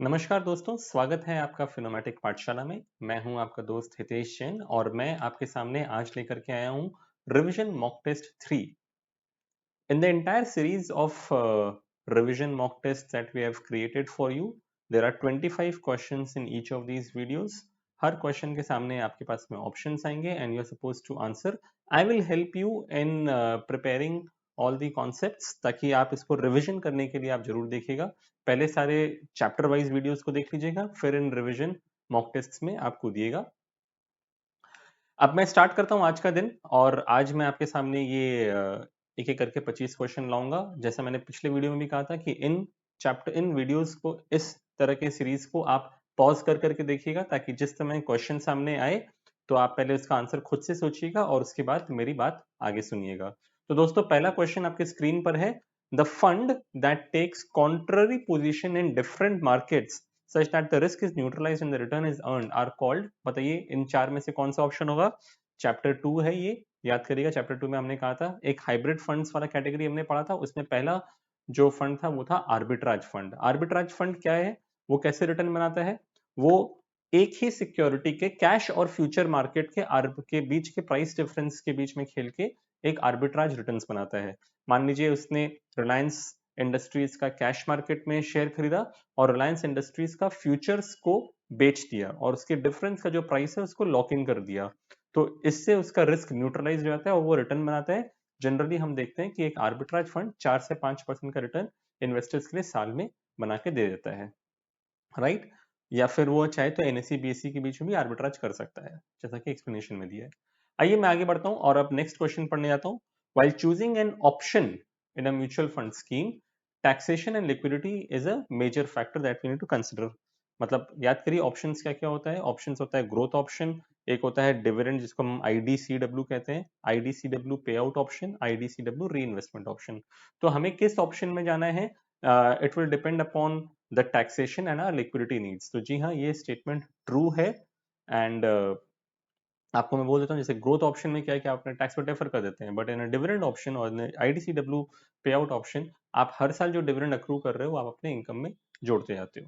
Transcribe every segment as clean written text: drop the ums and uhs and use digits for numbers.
नमस्कार दोस्तों, स्वागत है आपका फिनोमेटिक पाठशाला में। मैं हूं आपका दोस्त हितेश जैन और मैं आपके सामने आज लेकर के आया हूं revision mock test 3। In the entire series of revision mock tests that we have created for you, there are 25 questions in each of these videos. हर क्वेश्चन के सामने आपके पास में ऑप्शंस आएंगे and you are suppose to answer. I will help you in preparing all the concepts ताकि आप इसको रिविजन करने के लिए आप जरूर देखिएगा. पहले सारे चैप्टर वाइज वीडियोस को देख लीजिएगा, फिर इन रिविजन मॉक टेस्ट्स में आपको दिएगा. अब मैं स्टार्ट करता हूं आज का दिन और आज मैं आपके सामने ये एक एक करके 25 क्वेश्चन लाऊंगा. जैसा मैंने पिछले वीडियो में भी कहा था कि इन वीडियोस को, इस तरह के सीरीज को आप पॉज कर करके देखिएगा ताकि जिस समय क्वेश्चन सामने आए तो आप पहले उसका आंसर खुद से सोचिएगा और उसके बाद मेरी बात आगे सुनिएगा. तो दोस्तों, पहला क्वेश्चन आपके स्क्रीन पर है. The fund that takes contrary position in different markets such that the risk is neutralized and the return is earned are called. बताइए इन चार में से कौन सा ऑप्शन होगा. चैप्टर 2 है ये, याद करिएगा. चैप्टर 2 में हमने कहा था एक हाइब्रिड फंड्स वाला कैटेगरी हमने पढ़ा था. उसमें पहला जो फंड था वो था आर्बिट्राज फंड. आर्बिट्राज फंड क्या है, वो कैसे रिटर्न बनाता है? वो एक ही सिक्योरिटी के कैश और फ्यूचर मार्केट के बीच के प्राइस डिफरेंस के बीच में खेल के एक आर्बिट्राज रिटर्न्स बनाता है. मान लीजिए उसने रिलायंस इंडस्ट्रीज का कैश मार्केट में शेयर खरीदा और रिलायंस इंडस्ट्रीज का फ्यूचर्स को बेच दिया और उसके डिफरेंस का जो प्राइस है उसको लॉक इन कर दिया. तो इससे उसका रिस्क न्यूट्रलाइज हो जाता है और वो रिटर्न बनाता है. जनरली हम देखते हैं कि एक आर्बिट्राज फंड 4 से 5% का रिटर्न इन्वेस्टर्स के लिए साल में बना के दे देता है, राइट? या फिर वो चाहे तो एनएससी बीएससी के बीच में भी आर्बिट्राज कर सकता है, जैसा कि एक्सप्लेनेशन में दिया है. आइए मैं आगे बढ़ता हूं और अब नेक्स्ट क्वेश्चन पढ़ने जाता हूं. While choosing an option in a mutual fund scheme, taxation and liquidity is a major factor that we need to consider. मतलब याद करिए ऑप्शंस क्या क्या होता है. ऑप्शंस होता है ग्रोथ ऑप्शन, एक होता है डिविडेंड जिसको हम आईडीसीडब्ल्यू कहते हैं, आईडीसीडब्ल्यू पे आउट ऑप्शन, आईडीसीडब्ल्यू री इन्वेस्टमेंट ऑप्शन. तो हमें किस ऑप्शन में जाना है? It will depend upon the taxation and our liquidity needs. तो जी हाँ, ये स्टेटमेंट ट्रू है. एंड आपको मैं बोल देता हूँ जैसे ग्रोथ ऑप्शन में क्या है कि आप अपने टैक्स को डेफर कर देते हैं, बट इन डिविडेंड ऑप्शन और आईडीसीडब्ल्यू पे आउट ऑप्शन आप हर साल जो डिविडेंड अक्रू कर रहे हो आप अपने इनकम में जोड़ते जाते हो,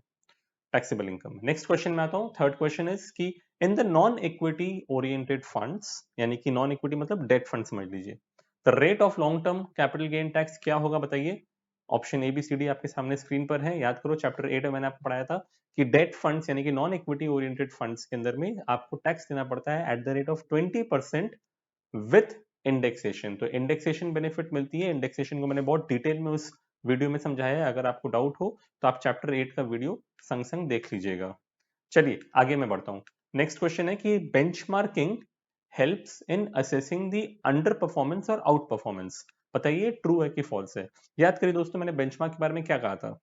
टैक्सेबल इनकम. नेक्स्ट क्वेश्चन में आता हूँ. थर्ड क्वेश्चन इज कि in the non equity oriented funds, यानी कि नॉन इक्विटी मतलब डेट फंड समझ लीजिए, the rate of long term capital gain tax क्या होगा बताइए. Option A B C D आपके सामने स्क्रीन पर है. याद करो चैप्टर 8 में मैंने आपको पढ़ाया था कि डेट फंड्स यानी कि नॉन इक्विटी ओरिएंटेड फंड्स के अंदर में आपको टैक्स देना पड़ता है at the rate of 20% with indexation. तो इंडेक्सेशन बेनिफिट मिलती है. इंडेक्सेशन को मैंने बहुत डिटेल में उस वीडियो में समझाया है. अगर आपको डाउट हो तो आप चैप्टर 8 का वीडियो संग संग देख लीजिएगा. चलिए आगे मैं बढ़ता हूं. नेक्स्ट क्वेश्चन है कि benchmarking helps in assessing the under performance और आउट परफॉर्मेंस. बताइए ट्रू है कि फॉल्स है. याद करिए दोस्तों, मैंने बेंचमार्क के बारे में क्या कहा था.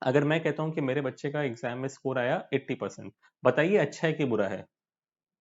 अगर मैं कहता हूं कि मेरे बच्चे का एग्जाम में स्कोर आया 80%, बताइए अच्छा है कि बुरा है?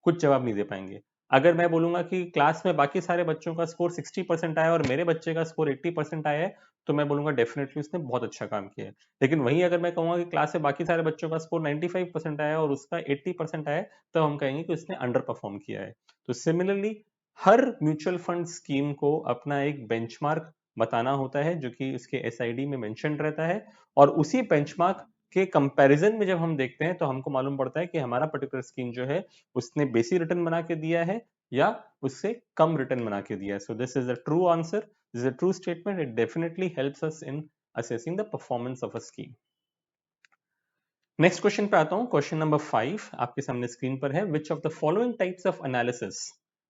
कुछ जवाब नहीं दे पाएंगे. अगर मैं बोलूंगा कि क्लास में बाकी सारे बच्चों का स्कोर 60% आया और मेरे बच्चे का स्कोर 80% आया है, तो मैं बोलूंगा डेफिनेटली उसने बहुत अच्छा काम किया है. लेकिन वहीं अगर मैं कहूंगा कि क्लास में बाकी सारे बच्चों का स्कोर 95% आया और उसका 80% आया, तो हम कहेंगे कि उसने अंडर परफॉर्म किया है. तो सिमिलरली हर म्यूचुअल फंड स्कीम को अपना एक बेंचमार्क बताना होता है जो कि उसके एसआईडी में मेंशन रहता है, और उसी बेंचमार्क के कंपैरिजन में जब हम देखते हैं तो हमको मालूम पड़ता है कि हमारा पर्टिकुलर स्कीम जो है उसने बेसी रिटर्न बना के दिया है या उससे कम रिटर्न बना के दिया है. So this is the true answer, this is a true statement. It definitely helps us in assessing the performance of a scheme. Next question पे आता हूं. क्वेश्चन नंबर 5 आपके सामने स्क्रीन पर है. Which of the following types of analysis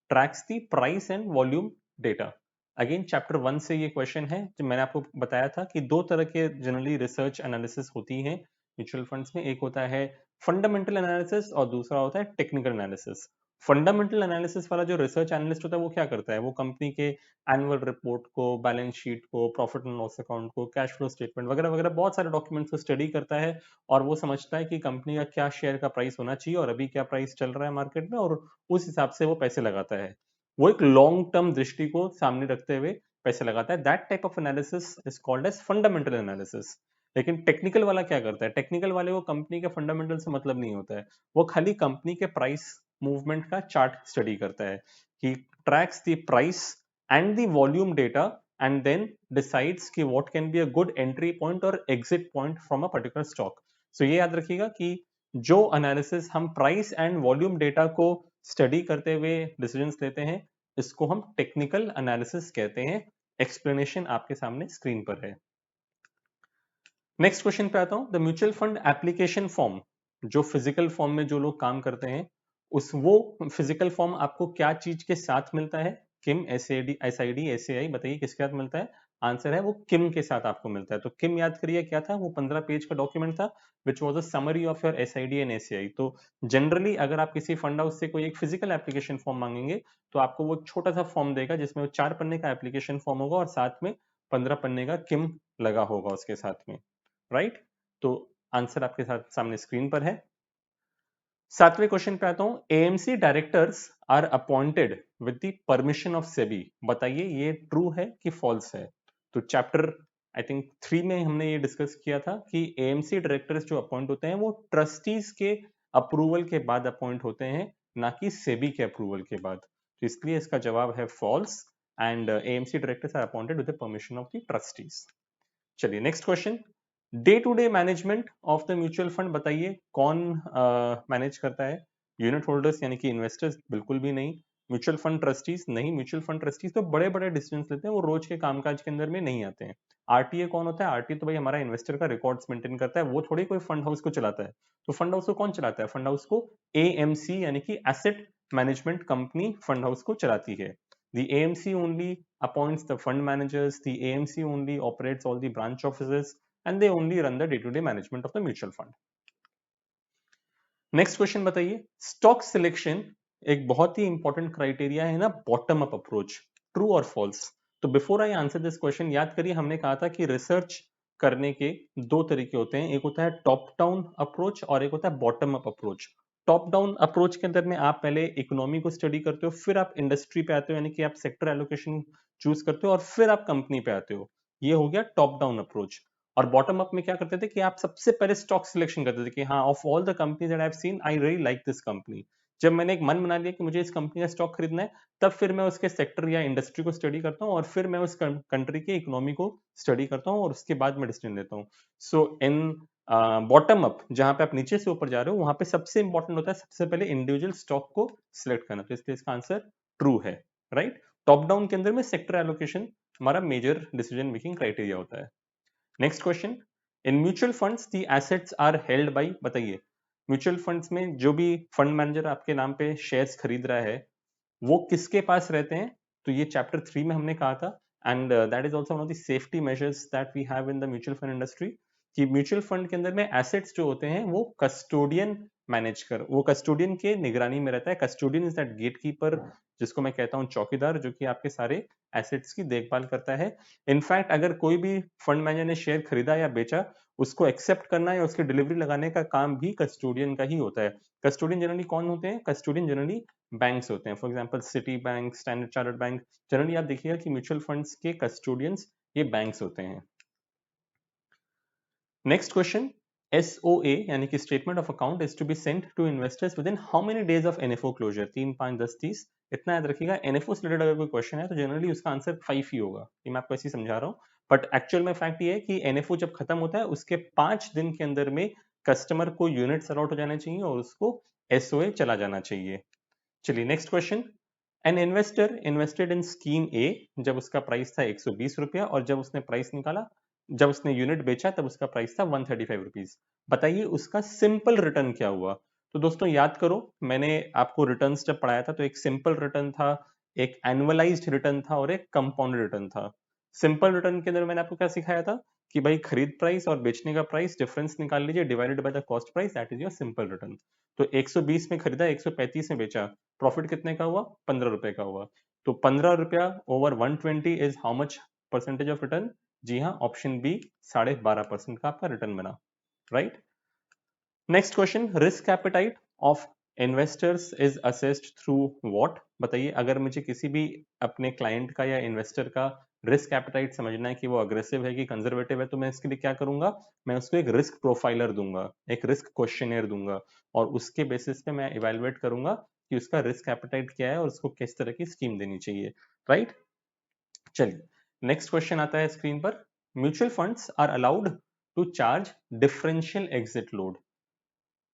tracks the price and volume data. Again chapter 1 से ये question है. जो मैंने आपको बताया था कि दो तरह के जनरली रिसर्च एनालिसिस होती हैं म्यूचुअल फंड्स में. एक होता है फंडामेंटल एनालिसिस और दूसरा होता है टेक्निकल एनालिसिस. फंडामेंटल एनालिसिस वाला जो रिसर्च एनालिस्ट होता है वो क्या करता है, वो कंपनी के एनुअल रिपोर्ट को, बैलेंस शीट को, प्रॉफिट एंड लॉस अकाउंट को, कैश फ्लो स्टेटमेंट वगैरह वगैरह बहुत सारे डॉक्यूमेंट्स को स्टडी करता है और वो समझता है कि कंपनी का क्या शेयर का प्राइस होना चाहिए और अभी क्या प्राइस चल रहा है मार्केट में, और उस हिसाब से वो पैसे लगाता है. वो एक लॉन्ग टर्म दृष्टि को सामने रखते हुए पैसे लगाता है. That type of analysis is called as fundamental analysis. लेकिन टेक्निकल वाला क्या करता है, टेक्निकल वाले को कंपनी के फंडामेंटल से मतलब नहीं होता है. वो खाली कंपनी के प्राइस मूवमेंट का चार्ट स्टडी करता है. He tracks the price and the volume data and then decides कि what can be a good entry point or exit point from a particular stock. सो ये याद रखिएगा कि जो एनालिसिस हम प्राइस एंड वॉल्यूम डेटा को स्टडी करते हुए डिसीजंस लेते हैं, इसको हम टेक्निकल एनालिसिस कहते हैं। एक्सप्लेनेशन आपके सामने स्क्रीन पर है। नेक्स्ट क्वेश्चन पे आता हूं। The mutual fund application form, जो फिजिकल फॉर्म में जो लोग काम करते हैं, उस वो फिजिकल फॉर्म आपको क्या चीज के साथ मिलता है? किम, एसआईडी, एसएआई, बताइए किसके साथ मिलता है? आंसर है वो किम के साथ आपको मिलता है। तो किम याद करिए क्या था, वो 15 पेज का डॉक्यूमेंट था which was a summary of your SID and SAI. तो जनरली अगर आप किसी फंड हाउस से कोई एक फिजिकल एप्लीकेशन फॉर्म मांगेंगे तो आपको वो छोटा सा फॉर्म देगा जिसमें वो 4 पन्ने का एप्लीकेशन फॉर्म होगा और साथ में 15 पन्ने का किम लगा होगा उसके साथ में, राइट? तो आंसर आपके साथ सामने स्क्रीन पर है। 7वें क्वेश्चन पे आता हूं। AMC directors are appointed with the permission of SEBI, बताइए ये ट्रू है कि फॉल्स है? तो चैप्टर आई थिंक 3 में हमने ये डिस्कस किया था कि एएमसी डायरेक्टर्स जो अपॉइंट होते हैं वो ट्रस्टीज के अप्रूवल के बाद अपॉइंट होते हैं, ना कि सेबी के अप्रूवल के बाद। तो इसलिए इसका जवाब है false and AMC directors are appointed with the permission of the trustees. चलिए next question. Day to day management of the mutual fund, बताइए कौन मैनेज करता है? यूनिट होल्डर्स यानी कि इन्वेस्टर्स? बिल्कुल भी नहीं। Mutual fund trustees? नहीं। म्यूचुअल फंड ट्रस्टीज तो बड़े बड़े डिसीजन लेते हैं, वो रोज के कामकाज के अंदर में नहीं आते हैं। आरटीए कौन होता है? आरटीए तो भाई हमारा इन्वेस्टर का रिकॉर्ड्स मेंटेन करता है, वो थोड़ी कोई फंड हाउस को चलाता है। तो फंड हाउस को कौन चलाता है? फंड हाउस को एएमसी यानी कि asset management company fund house को चलाती है। The AMC only appoints the fund managers, the AMC only operates all the branch offices, and they only run the day-to-day management of the mutual fund. Next question बताइए। Stock selection एक बहुत ही important criteria है ना, bottom up approach, true और false? तो before I answer this question, याद करिए हमने कहा था कि रिसर्च करने के दो तरीके होते हैं, एक होता है टॉप डाउन अप्रोच और एक होता है bottom up approach. Top down approach के अंदर में आप पहले इकोनॉमी को स्टडी करते हो, फिर आप इंडस्ट्री पे आते हो, यानी कि आप सेक्टर एलोकेशन चूज करते हो और फिर आप कंपनी पे आते हो। ये हो गया टॉप डाउन अप्रोच। और बॉटम अप में क्या करते थे कि आप सबसे पहले स्टॉक सिलेक्शन करते थे कि हाँ, of all the companies that I have seen, I really like this company. जब मैंने एक मन बना लिया कि मुझे इस कंपनी का स्टॉक खरीदना है, तब फिर मैं उसके सेक्टर या इंडस्ट्री को स्टडी करता हूँ और फिर मैं उस कंट्री के इकोनॉमी को स्टडी करता हूँ और उसके बाद मैं डिसीजन लेता हूँ। सो इन बॉटम अप, जहां पे आप नीचे से ऊपर जा रहे हो, वहां पे सबसे इंपॉर्टेंट होता है सबसे पहले इंडिविजुअल स्टॉक को सिलेक्ट करना। तो इसलिए इसका आंसर ट्रू है, राइट? टॉप डाउन के अंदर में सेक्टर एलोकेशन हमारा मेजर डिसीजन मेकिंग क्राइटेरिया होता है। Next question. In mutual funds the assets are held by, बताइए म्यूचुअल फंड्स में जो भी फंड मैनेजर आपके नाम पे शेयर्स खरीद रहा है वो किसके पास रहते हैं? तो ये चैप्टर 3 में हमने कहा था and that is also one of the safety measures that we have in the mutual fund industry कि म्यूचुअल फंड के अंदर में एसेट्स जो होते हैं वो कस्टोडियन मैनेज कर, वो कस्टोडियन के निगरानी में रहता है। कस्टोडियन इज दैट गेटकीपर, जिसको मैं कहता हूँ चौकीदार, जो कि आपके सारे एसेट्स की देखभाल करता है। इनफैक्ट अगर कोई भी फंड मैनेजर ने शेयर खरीदा या बेचा, उसको एक्सेप्ट करना या उसकी डिलीवरी लगाने का काम भी कस्टोडियन का ही होता है। कस्टोडियन जनरली कौन होते हैं? कस्टोडियन जनरली बैंक्स होते हैं, for example Citi bank, standard chartered bank. Generally आप देखिएगा कि म्यूचुअल फंड्स के कस्टोडियंस ये बैंक्स होते हैं। Next question. SOA यानी कि statement of account is to be sent to investors within how many days of NFO closure? 3, 5, 10, 30, इतना याद रखिएगा। NFO से रिलेटेड अगर कोई क्वेश्चन है तो जनरली उसका आंसर 5 ही होगा। ये मैं आपको ऐसे ही समझा रहा हूँ, बट एक्चुअल में फैक्ट ये है कि NFO जब खत्म होता है उसके 5 दिन के अंदर में कस्टमर को यूनिट्स अलॉट हो जाने चाहिए और उसको SOA चला जाना चाहिए। चलिए next question. An investor invested in scheme A, जब उसका प्राइस था 120 रुपया और जब उसने प्राइस निकाला, जब उसने यूनिट बेचा तब उसका प्राइस था 135 रुपीज। बताइए उसका सिंपल रिटर्न क्या हुआ? तो दोस्तों याद करो, मैंने आपको रिटर्न जब पढ़ाया था तो एक सिंपल रिटर्न था, एक एनुअलाइज्ड रिटर्न था और एक कंपाउंडेड रिटर्न था। सिंपल रिटर्न के अंदर मैंने आपको क्या सिखाया था कि भाई खरीद प्राइस और बेचने का प्राइस डिफरेंस निकाल लीजिए, divided by the cost price, that is your simple return. तो 120 में खरीदा, 135 में बेचा, प्रॉफिट कितने का हुआ? 15 रुपए का हुआ। तो 15 रुपया over 120 is how much percentage of return? जी हाँ, ऑप्शन बी 12.5% का आपका रिटर्न बना, right? Next question. Risk appetite of investors is assessed through what? बताइए अगर मुझे किसी भी अपने क्लाइंट का या इन्वेस्टर का रिस्क एपेटाइट समझना है कि वो अग्रेसिव है कि कंजर्वेटिव है, तो मैं इसके लिए क्या करूंगा? मैं उसको एक रिस्क प्रोफाइलर दूंगा, एक रिस्क क्वेश्चनर दूंगा और उसके बेसिस पे मैं इवेलुएट करूंगा कि उसका रिस्क एपेटाइट क्या है और उसको किस तरह की स्कीम देनी चाहिए, राइट? चलिए नेक्स्ट क्वेश्चन आता है स्क्रीन पर। Mutual funds are allowed to charge differential exit load.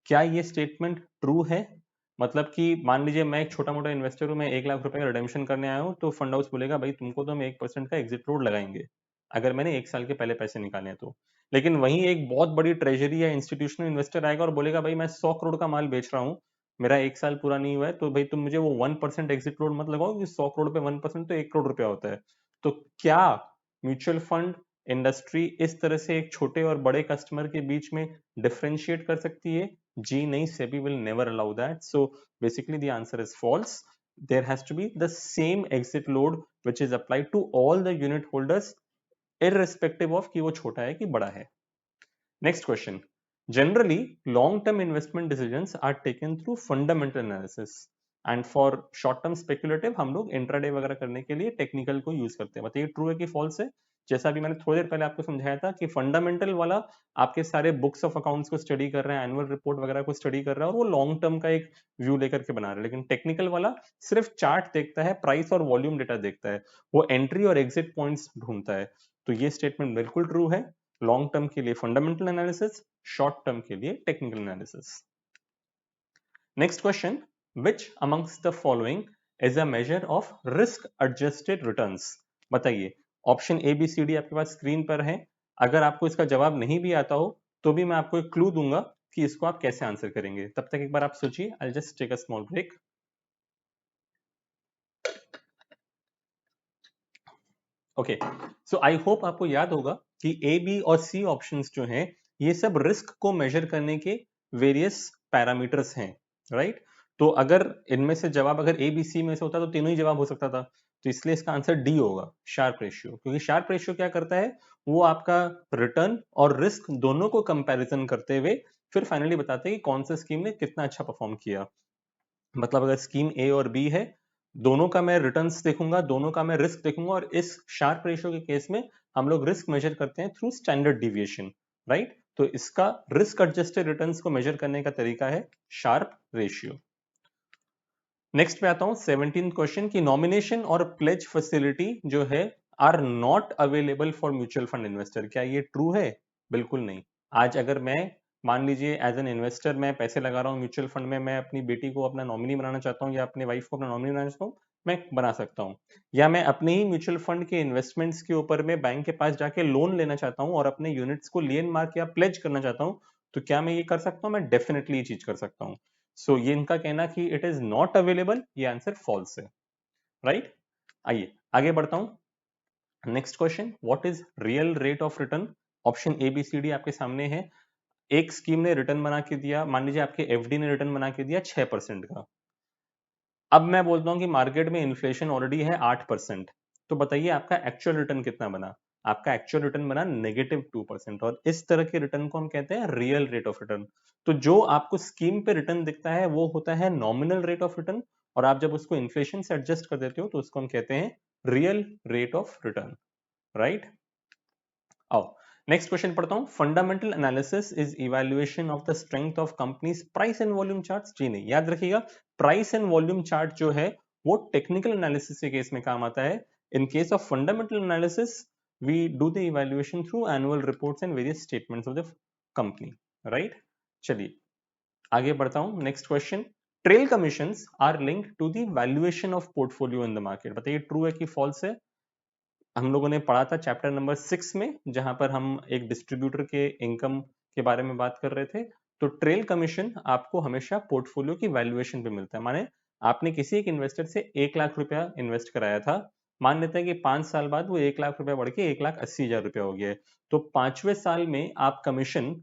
क्या ये स्टेटमेंट ट्रू है? मतलब कि मान लीजिए मैं एक छोटा मोटा इन्वेस्टर हूं, मैं 1 लाख रुपए का रिडेम्पशन करने आया हूं, तो फंड हाउस बोलेगा भाई तुमको तो हम 1% का एग्जिट लोड लगाएंगे अगर मैंने 1 साल के पहले पैसे निकाले हैं तो। लेकिन वहीं एक बहुत बड़ी ट्रेजरी या इंस्टीट्यूशनल इन्वेस्टर आएगा और बोलेगा भाई मैं 100 करोड़ का माल बेच रहा हूँ, मेरा 1 साल पूरा नहीं हुआ है, तो भाई तुम मुझे वो 1% एग्जिट लोड मत लगाओ कि 100 करोड़ पे 1% तो 1 करोड़ रुपया होता है। तो क्या म्यूचुअल फंड इंडस्ट्री इस तरह से एक छोटे और बड़े कस्टमर के बीच में डिफरेंशिएट कर सकती है? जी नहीं, SEBI will never allow that. So basically the answer is false. There has to be the same exit load which is applied to all the unit holders irrespective of कि वो छोटा है कि बड़ा है. Next question. Generally, long-term investment decisions are taken through fundamental analysis. And for short-term speculative हम लोग intraday वगैरह करने के लिए टेक्निकल को यूज करते हैं। बताइए ट्रू है कि फॉल्स है? जैसा अभी मैंने थोड़ी देर पहले आपको समझाया था कि फंडामेंटल वाला आपके सारे बुक्स ऑफ अकाउंट्स को स्टडी कर रहा है, एनुअल रिपोर्ट वगैरह को स्टडी कर रहा है और वो लॉन्ग टर्म का एक व्यू लेकर के बना रहा है। लेकिन टेक्निकल वाला सिर्फ चार्ट देखता है, प्राइस और वॉल्यूम डेटा देखता है, वो एंट्री और एग्जिट पॉइंट्स ढूंढता है। तो ये स्टेटमेंट बिल्कुल ट्रू है। लॉन्ग टर्म के लिए फंडामेंटल एनालिसिस, शॉर्ट टर्म के लिए technical analysis. Next question, which amongst the following is a measure of risk adjusted returns? बताइए। Option A B C D आपके पास स्क्रीन पर है। अगर आपको इसका जवाब नहीं भी आता हो तो भी मैं आपको एक क्लू दूंगा कि इसको आप कैसे आंसर करेंगे। तब तक एक बार आप सोचिए। I just take a small break. Okay, so I hope आपको याद होगा कि ए बी और सी ऑप्शंस जो हैं ये सब रिस्क को मेजर करने के वेरियस पैरामीटर्स हैं, राइट? तो अगर इनमें से जवाब अगर ए बी सी में से होता तो तीनों ही जवाब हो सकता था। तो इसलिए इसका आंसर डी होगा, शार्प रेशियो। क्योंकि शार्प रेशियो क्या करता है, वो आपका रिटर्न और रिस्क दोनों को कंपैरिजन करते हुए फिर फाइनली बताते हैं कि कौन सा स्कीम ने कितना अच्छा परफॉर्म किया। मतलब अगर स्कीम ए और बी है, दोनों का मैं रिटर्न्स देखूंगा, दोनों का मैं रिस्क देखूंगा, और इस शार्प रेशियो के केस में हम लोग रिस्क मेजर करते हैं थ्रू स्टैंडर्ड डिविएशन, राइट? तो इसका रिस्क एडजस्टेड रिटर्न्स को मेजर करने का तरीका है शार्प रेशियो। नेक्स्ट पे आता हूं 17th क्वेश्चन की नॉमिनेशन और प्लेज फैसिलिटी जो है are not available for mutual fund investor. क्या ये ट्रू है? बिल्कुल नहीं। आज अगर मैं मान लीजिए एज एन इन्वेस्टर मैं पैसे लगा रहा हूँ म्यूचुअल फंड में, मैं अपनी बेटी को अपना नॉमिनी बनाना चाहता हूँ या अपने वाइफ को अपना नॉमिनी बनाना चाहता हूँ, मैं बना सकता हूँ। या मैं अपने ही म्यूचुअल फंड के इन्वेस्टमेंट्स के ऊपर में बैंक के पास जाके लोन लेना चाहता हूँ और अपने यूनिट्स को लियन मार्क या प्लेज करना चाहता हूँ, तो क्या मैं ये कर सकता हूँ? मैं डेफिनेटली ये चीज कर सकता हूँ। सो ये इनका कहना कि इट इज नॉट अवेलेबल, ये आंसर फॉल्स है, राइट? आइए आगे बढ़ता हूं। Next question, what is real rate of return? Option A B C D आपके सामने है। एक स्कीम ने रिटर्न बना के दिया, मान लीजिए आपके एफडी ने रिटर्न बना के दिया 6% का। अब मैं बोलता हूं कि मार्केट में इन्फ्लेशन ऑलरेडी है 8%, तो बताइए आपका एक्चुअल रिटर्न कितना बना? आपका एक्चुअल रिटर्न बना -2%, और इस तरह के रिटर्न को हम कहते हैं रियल रेट ऑफ रिटर्न। तो जो आपको स्कीम पे रिटर्न दिखता है वो होता है नॉमिनल रेट ऑफ रिटर्न, और आप जब उसको इन्फ्लेशन से एडजस्ट कर देते हो तो उसको हम कहते हैं real rate of return, right? आओ नेक्स्ट क्वेश्चन पढ़ता हूं। Fundamental analysis is evaluation of the strength of companies price and volume charts. जी नहीं, याद रखिएगा प्राइस एंड वॉल्यूम चार्ट जो है वो टेक्निकल एनालिसिस के केस में काम आता है। In case of fundamental analysis we do the evaluation through annual reports and various statements of the company, right? चलिए आगे बढ़ता हूं। Next question, trail commissions are linked to the valuation of portfolio in the market. बताइए true है कि false है? हम लोगों ने पढ़ा था चैप्टर नंबर 6 में, जहां पर हम एक डिस्ट्रीब्यूटर के इनकम के बारे में बात कर रहे थे। तो ट्रेल कमीशन आपको हमेशा पोर्टफोलियो की वैल्यूएशन पे मिलता है। माने आपने किसी एक इन्वेस्टर से 1 लाख रुपया इन्वेस्ट कराया था, मान लेते हैं कि 5 साल बाद वो 1 लाख रुपया बढ़ के 1,80,000 रुपया हो गया है, तो 5वें साल में आप कमीशन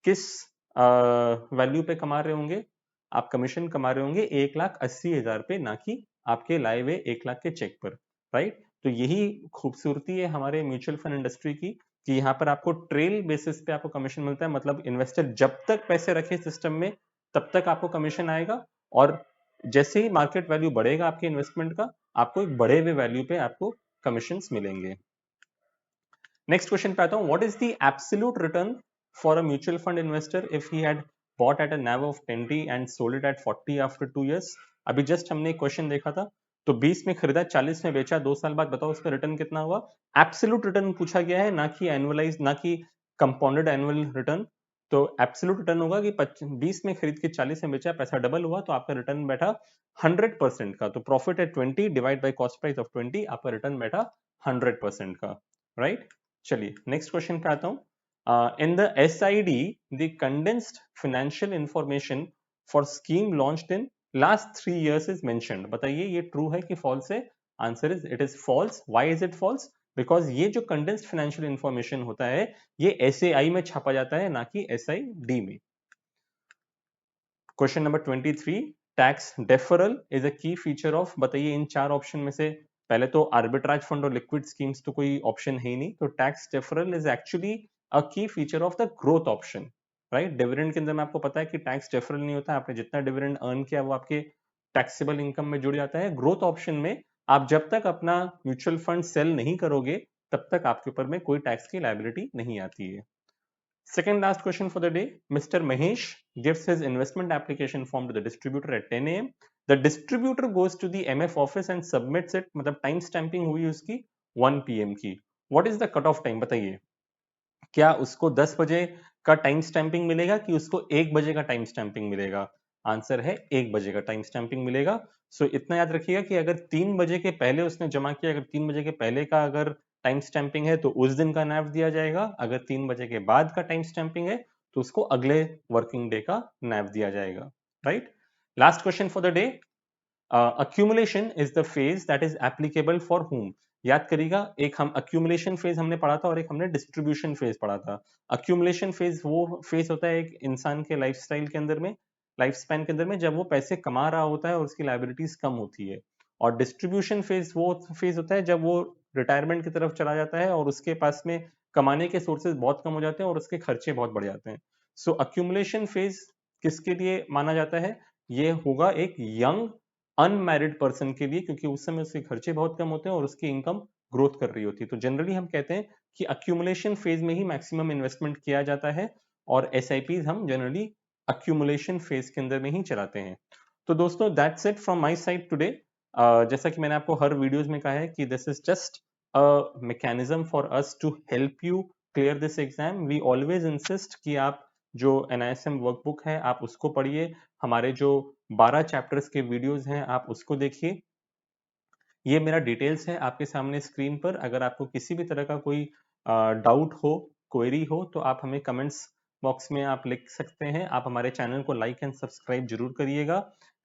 किस वैल्यू पे कमा रहे होंगे? आप कमीशन कमा रहे होंगे 1,80,000 पे, ना कि आपके लाए हुए 1 लाख के चेक पर, राइट? तो यही खूबसूरती है हमारे म्यूचुअल फंड इंडस्ट्री की कि यहाँ पर आपको ट्रेल बेसिस पे आपको कमीशन मिलता है। मतलब इन्वेस्टर जब तक पैसे रखे सिस्टम में तब तक आपको कमीशन आएगा, और जैसे ही मार्केट वैल्यू बढ़ेगा आपके इन्वेस्टमेंट का, आपको एक बढ़े हुए वैल्यू पे आपको कमीशन मिलेंगे। नेक्स्ट क्वेश्चन पे आता हूं। What is the absolute return for a mutual fund investor if he had bought at a NAV of 20 and sold it at 40 after 2 years? अभी जस्ट हमने एक क्वेश्चन देखा था, तो 20 में खरीदा, 40 में बेचा, 2 साल बाद बताओ उसका रिटर्न कितना हुआ? एब्सोल्यूट रिटर्न पूछा गया है, ना कि एनुअलाइज, ना कि कंपाउंडेड एनुअल रिटर्न, तो एब्सोल्यूट रिटर्न होगा कि 20 में खरीद के 40 में बेचा, पैसा डबल हुआ तो आपका रिटर्न बैठा 100% का। तो प्रॉफिट है 20 divide by cost price of 20, आपका रिटर्न बैठा 100% का, राइट। चलिए नेक्स्ट क्वेश्चन पे आता हूं। In the SID the condensed financial information for scheme launched in last 3 years is mentioned. बताइए ये ट्रू है कि फॉल्स है? Answer is it is false. Why is it false? Because ये जो कंडेंस्ड फाइनेंशियल इंफॉर्मेशन होता है ये SAI में छापा जाता है, ना कि SID में। Question number 23, tax deferral is a की फीचर ऑफ, बताइए इन 4 ऑप्शन में से। पहले तो आर्बिट्राज फंड और लिक्विड स्कीम्स तो कोई ऑप्शन है ही नहीं, तो टैक्स डेफरल इज एक्चुअली अ की feature of the growth option, right. Dividend के अंदर में आपको पता है कि टैक्स डेफरल नहीं होता, आपने जितना डिविडेंड अर्न किया वो आपके टैक्सेबल इनकम में जुड़ जाता है। ग्रोथ ऑप्शन में आप जब तक अपना म्यूचुअल फंड सेल नहीं करोगे तब तक आपके ऊपर में कोई टैक्स की लायबिलिटी नहीं आती है। Second last question for the day. Mr. Mahesh gives his investment application form to the distributor at 10 a.m. The distributor goes to the MF office and submits it, मतलब टाइम स्टैंपिंग हुई उसकी 1 PM की। What is the cut of time? बताइए, क्या उसको 10 बजे का time stamping मिलेगा कि उसको 1 बजे का टाइम स्टैंपिंग मिलेगा? आंसर है 1 बजे का टाइम स्टैंपिंग मिलेगा। सो इतना याद रखिएगा कि अगर 3 बजे के पहले उसने जमा किया, अगर 3 बजे के पहले का अगर टाइम स्टैंपिंग है तो उस दिन का नैव दिया जाएगा, अगर 3 बजे के बाद का टाइम स्टैंपिंग है तो उसको अगले वर्किंग डे का नैव दिया जाएगा, right. Last question for the day. accumulation is the phase that is applicable for whom? याद करिएगा, एक हम accumulation phase हमने पढ़ा था और एक हमने distribution phase पढ़ा था। accumulation phase वो phase होता है एक इंसान के लाइफस्टाइल के अंदर में, लाइफ स्पैन के अंदर में, जब वो पैसे कमा रहा होता है और उसकी लाइबिलिटीज कम होती है। और डिस्ट्रीब्यूशन फेज वो फेज होता है जब वो रिटायरमेंट की तरफ चला जाता है और उसके पास में कमाने के सोर्सेज बहुत कम हो जाते हैं और उसके खर्चे बहुत बढ़ जाते हैं। सो अक्यूमुलेशन फेज किसके लिए माना जाता है? ये होगा एक यंग अनमैरिड पर्सन के लिए, क्योंकि उस समय उसके खर्चे बहुत कम होते हैं और उसकी इनकम ग्रोथ कर रही होती है। तो जनरली हम कहते हैं कि अक्यूमुलेशन फेज में ही मैक्सिमम इन्वेस्टमेंट किया जाता है और SIPs हम जनरली अक्यूमुलेशन फेज के अंदर में ही चलाते हैं। तो दोस्तों that's it from my side today. जैसा कि मैंने आपको हर वीडियोस में कहा है कि this is just a mechanism for us to help you clear this exam. We always insist कि आप जो NISM वर्कबुक है आप उसको पढ़िए, हमारे जो 12 चैप्टर्स के वीडियोस हैं आप उसको देखिए। ये मेरा डिटेल्स है आपके सामने स्क्रीन पर। अगर आपको किसी भी तरह का कोई डाउट हो, क्वेरी हो, तो आप हमें कमेंट्स बॉक्स में आप लिख सकते हैं। आप हमारे चैनल को लाइक एंड सब्सक्राइब जरूर करिएगा।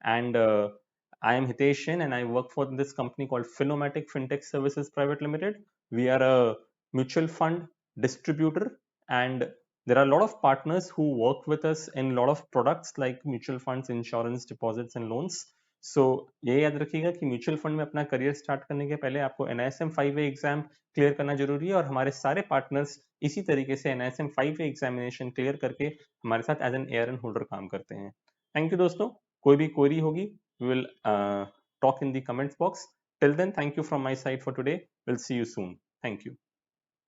And I am Hitesh Jain and I work for this company called Finomatic fintech services private limited. We are a mutual fund distributor and there are a lot of partners who work with us in a lot of products like mutual funds, insurance, deposits and loans. सो ये याद रखिएगा कि mutual fund में अपना career start करने के पहले आपको NISM 5A एग्जाम क्लियर करना जरूरी है और हमारे सारे पार्टनर्स इसी तरीके से NISM 5A एग्जामिनेशन क्लियर करके हमारे साथ एज एन ARN होल्डर काम करते हैं। थैंक यू दोस्तों। कोई भी क्वेरी होगी we will talk in the comments box. Till then thank you from my side for today. Will see you soon. Thank you.